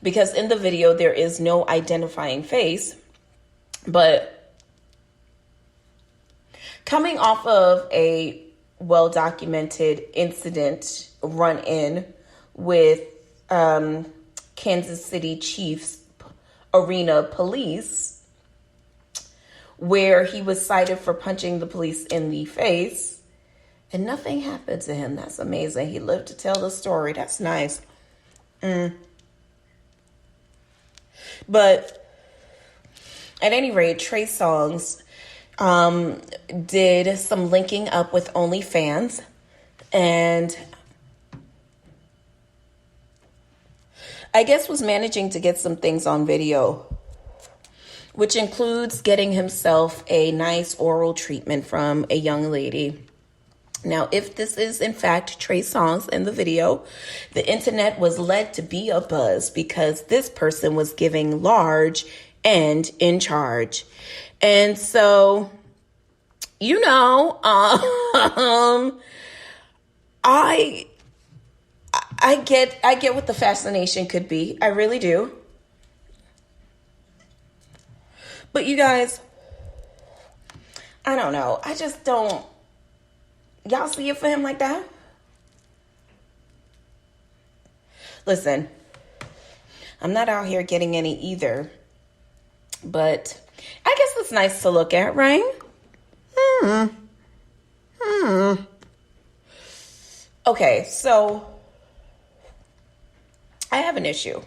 because in the video there is no identifying face, but coming off of a well-documented incident run-in with Kansas City Chiefs Arena Police, where he was cited for punching the police in the face and nothing happened to him. That's amazing. He lived to tell the story. That's nice. But at any rate, Trey Songz did some linking up with OnlyFans, and I guess was managing to get some things on video, which includes getting himself a nice oral treatment from a young lady. Now, if this is in fact Trey Songz in the video, the internet was led to be abuzz because this person was giving large and in charge. And so, you know, I get what the fascination could be. I really do. But you guys, I don't know. I just don't. Y'all see it for him like that? Listen, I'm not out here getting any either, but I guess it's nice to look at, right? Okay, so I have an issue.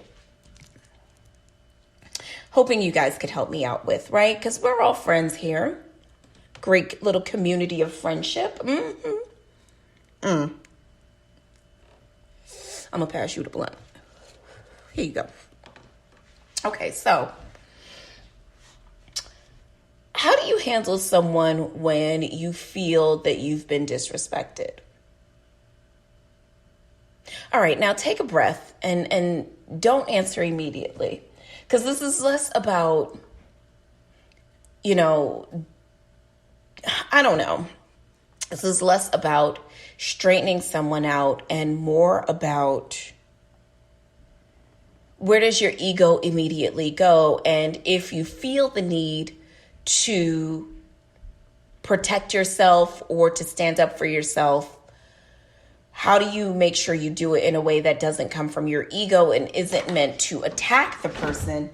Hoping you guys could help me out with, right? Because we're all friends here. Great little community of friendship. I'm gonna pass you the blunt. Here you go. Okay, so how do you handle someone when you feel that you've been disrespected? All right, now take a breath and don't answer immediately, because this is less about, you know, I don't know. This is less about straightening someone out and more about where does your ego immediately go? And if you feel the need to protect yourself or to stand up for yourself, how do you make sure you do it in a way that doesn't come from your ego and isn't meant to attack the person,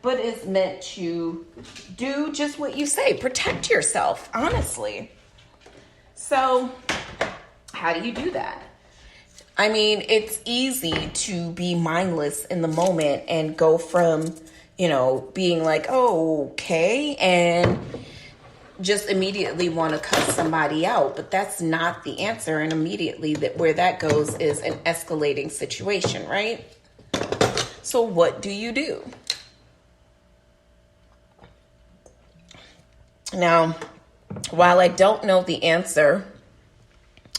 but is meant to do just what you say, protect yourself, honestly. So how do you do that? I mean, it's easy to be mindless in the moment and go from, you know, being like, oh, okay, and just immediately want to cuss somebody out. But that's not the answer. And immediately where that goes is an escalating situation, right? So what do you do? Now, while I don't know the answer,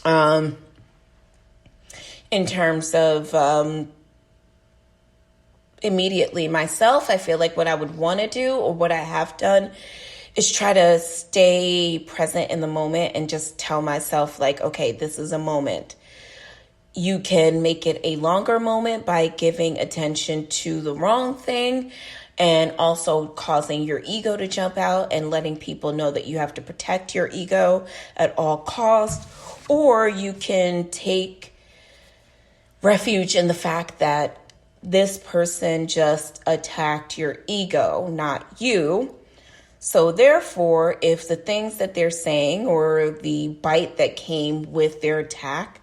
in terms of immediately myself, I feel like what I would want to do or what I have done is try to stay present in the moment and just tell myself like, okay, this is a moment. You can make it a longer moment by giving attention to the wrong thing and also causing your ego to jump out and letting people know that you have to protect your ego at all costs. Or you can take refuge in the fact that this person just attacked your ego, not you. So therefore, if the things that they're saying or the bite that came with their attack,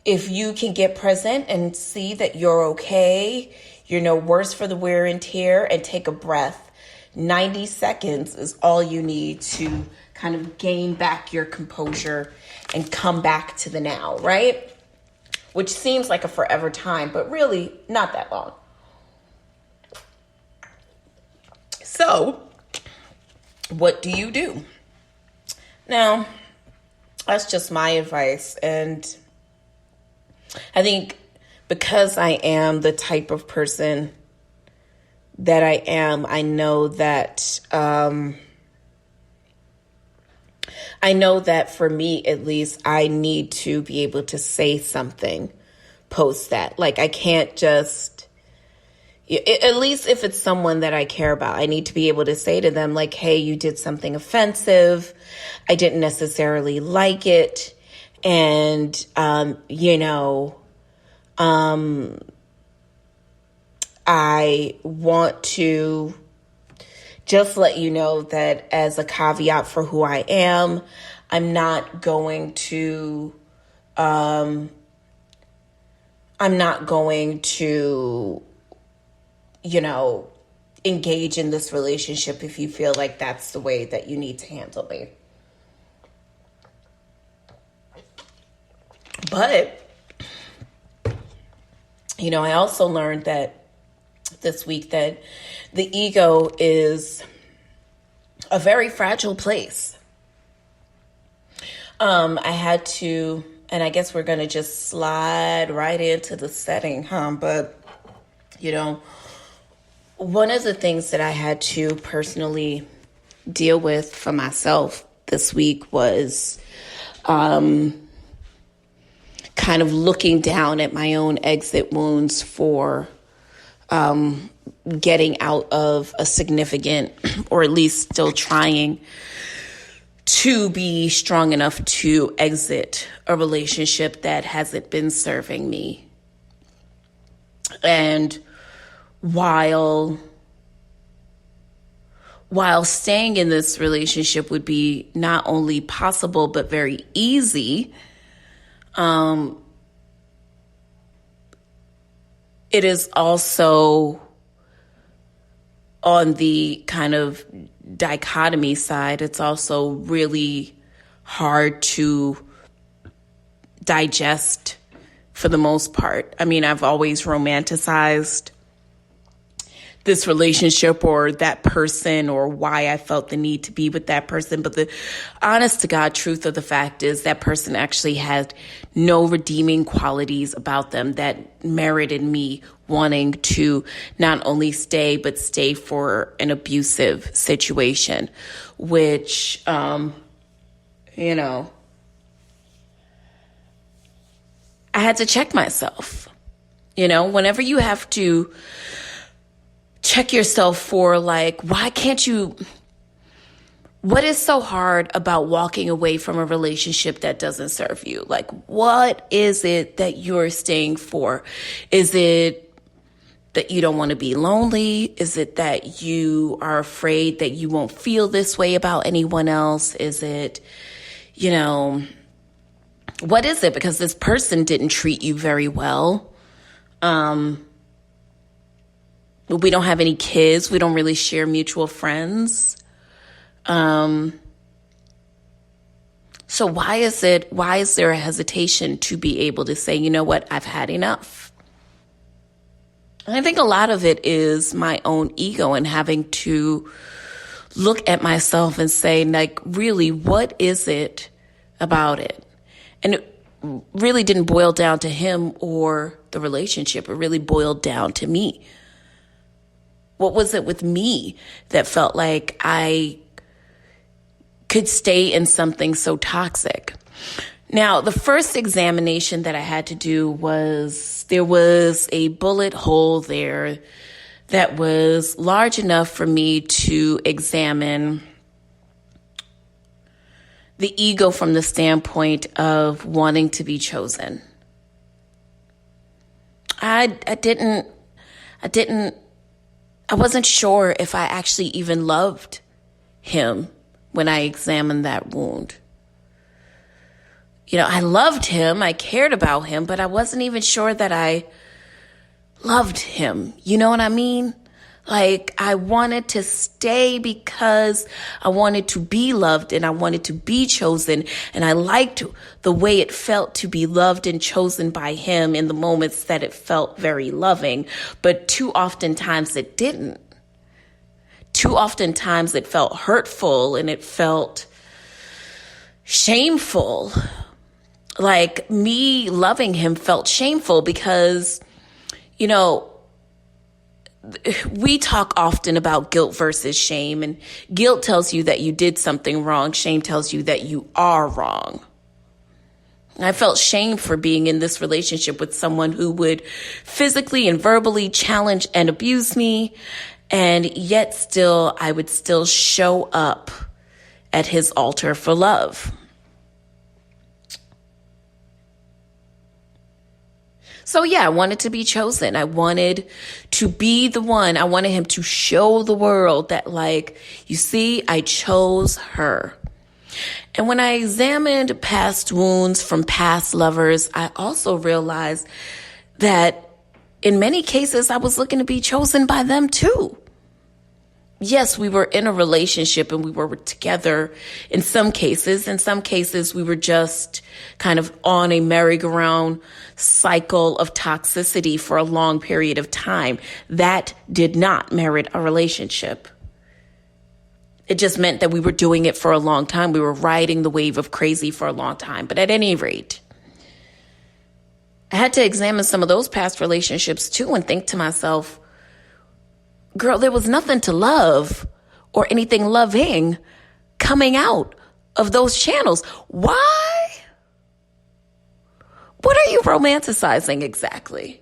if you can get present and see that you're okay, you're no worse for the wear and tear, and take a breath, 90 seconds is all you need to kind of gain back your composure and come back to the now, right? Which seems like a forever time, but really not that long. So, what do you do? Now, that's just my advice. And I think because I am the type of person that I am, I know that for me, at least, I need to be able to say something post that. Like, I can't just, at least if it's someone that I care about, I need to be able to say to them, like, hey, you did something offensive. I didn't necessarily like it. And, I want to just let you know that as a caveat for who I am, I'm not going to engage in this relationship if you feel like that's the way that you need to handle me. But, I also learned that this week that the ego is a very fragile place. I had to, and I guess we're going to just slide right into the setting, But, one of the things that I had to personally deal with for myself this week was kind of looking down at my own exit wounds for getting out of a significant, or at least still trying to be strong enough to exit a relationship that hasn't been serving me. And while staying in this relationship would be not only possible, but very easy, it is also on the kind of dichotomy side. It's also really hard to digest for the most part. I mean, I've always romanticized this relationship or that person or why I felt the need to be with that person. But the honest to God truth of the fact is that person actually had no redeeming qualities about them that merited me wanting to not only stay, but stay for an abusive situation, which, I had to check myself. Whenever you have to check yourself for like, what is so hard about walking away from a relationship that doesn't serve you? Like, what is it that you're staying for? Is it that you don't want to be lonely? Is it that you are afraid that you won't feel this way about anyone else? Is it, what is it? Because this person didn't treat you very well. We don't have any kids. We don't really share mutual friends. So why is there a hesitation to be able to say, you know what, I've had enough? And I think a lot of it is my own ego and having to look at myself and say, like, really, what is it about it? And it really didn't boil down to him or the relationship. It really boiled down to me. What was it with me that felt like I could stay in something so toxic? Now, the first examination that I had to do was, there was a bullet hole there that was large enough for me to examine the ego from the standpoint of wanting to be chosen. I wasn't sure if I actually even loved him when I examined that wound. I loved him, I cared about him, but I wasn't even sure that I loved him. You know what I mean? Like, I wanted to stay because I wanted to be loved and I wanted to be chosen. And I liked the way it felt to be loved and chosen by him in the moments that it felt very loving. But too oftentimes it didn't. Too oftentimes it felt hurtful and it felt shameful. Like, me loving him felt shameful because, we talk often about guilt versus shame, and guilt tells you that you did something wrong. Shame tells you that you are wrong. I felt shame for being in this relationship with someone who would physically and verbally challenge and abuse me. And yet still, I would still show up at his altar for love. So yeah, I wanted to be chosen. I wanted to be the one. I wanted him to show the world that, like, you see, I chose her. And when I examined past wounds from past lovers, I also realized that in many cases, I was looking to be chosen by them too. Yes, we were in a relationship and we were together in some cases. In some cases, we were just kind of on a merry-go-round cycle of toxicity for a long period of time. That did not merit a relationship. It just meant that we were doing it for a long time. We were riding the wave of crazy for a long time. But at any rate, I had to examine some of those past relationships too and think to myself, girl, there was nothing to love or anything loving coming out of those channels. Why? What are you romanticizing exactly?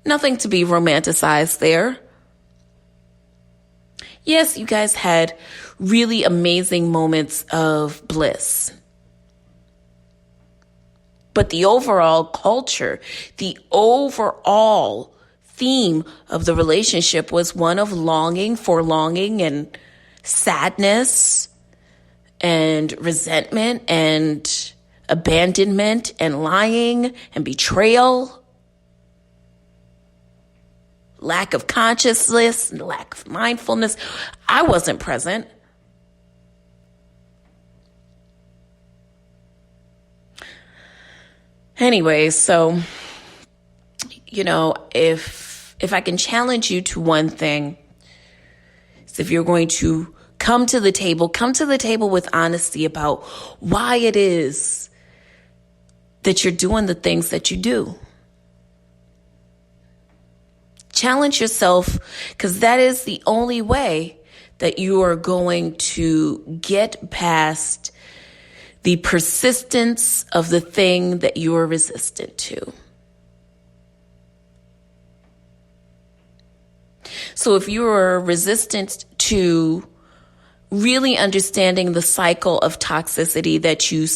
Nothing to be romanticized there. Yes, you guys had really amazing moments of bliss. But the overall culture, the overall theme of the relationship was one of longing and sadness and resentment and abandonment and lying and betrayal. Lack of consciousness, lack of mindfulness. I wasn't present. Anyway, so, if I can challenge you to one thing, is if you're going to come to the table with honesty about why it is that you're doing the things that you do. Challenge yourself, because that is the only way that you are going to get past the persistence of the thing that you are resistant to. So if you are resistant to really understanding the cycle of toxicity that you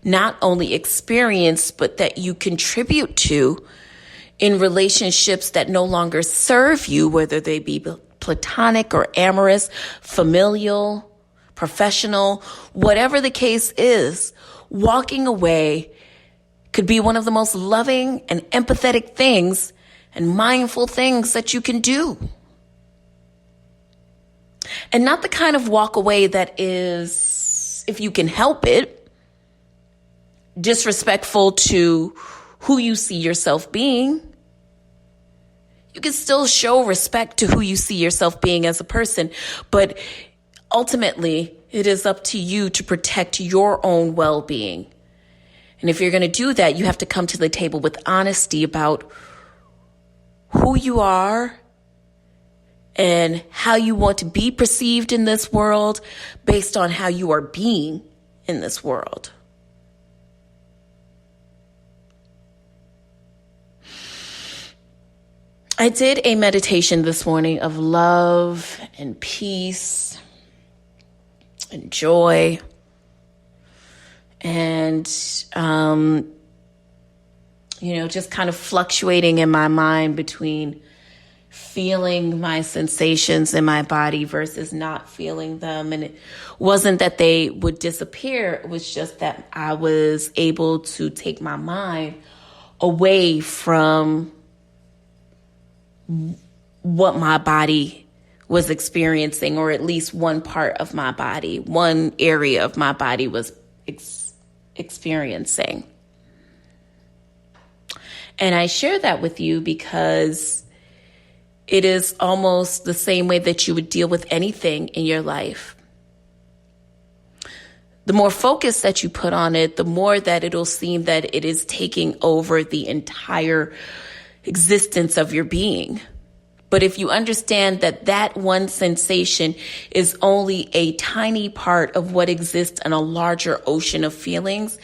not only experience, but that you contribute to in relationships that no longer serve you, whether they be platonic or amorous, familial, professional, whatever the case is, walking away could be one of the most loving and empathetic things and mindful things that you can do. And not the kind of walk away that is, if you can help it, disrespectful to who you see yourself being. You can still show respect to who you see yourself being as a person, but ultimately, it is up to you to protect your own well-being. And if you're going to do that, you have to come to the table with honesty about who you are and how you want to be perceived in this world based on how you are being in this world. I did a meditation this morning of love and peace and joy and, just kind of fluctuating in my mind between feeling my sensations in my body versus not feeling them. And it wasn't that they would disappear. It was just that I was able to take my mind away from what my body was experiencing, or at least one part of my body, one area of my body was experiencing. And I share that with you because it is almost the same way that you would deal with anything in your life. The more focus that you put on it, the more that it'll seem that it is taking over the entire existence of your being. But if you understand that that one sensation is only a tiny part of what exists in a larger ocean of feelings,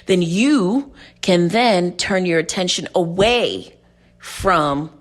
then you can then turn your attention away from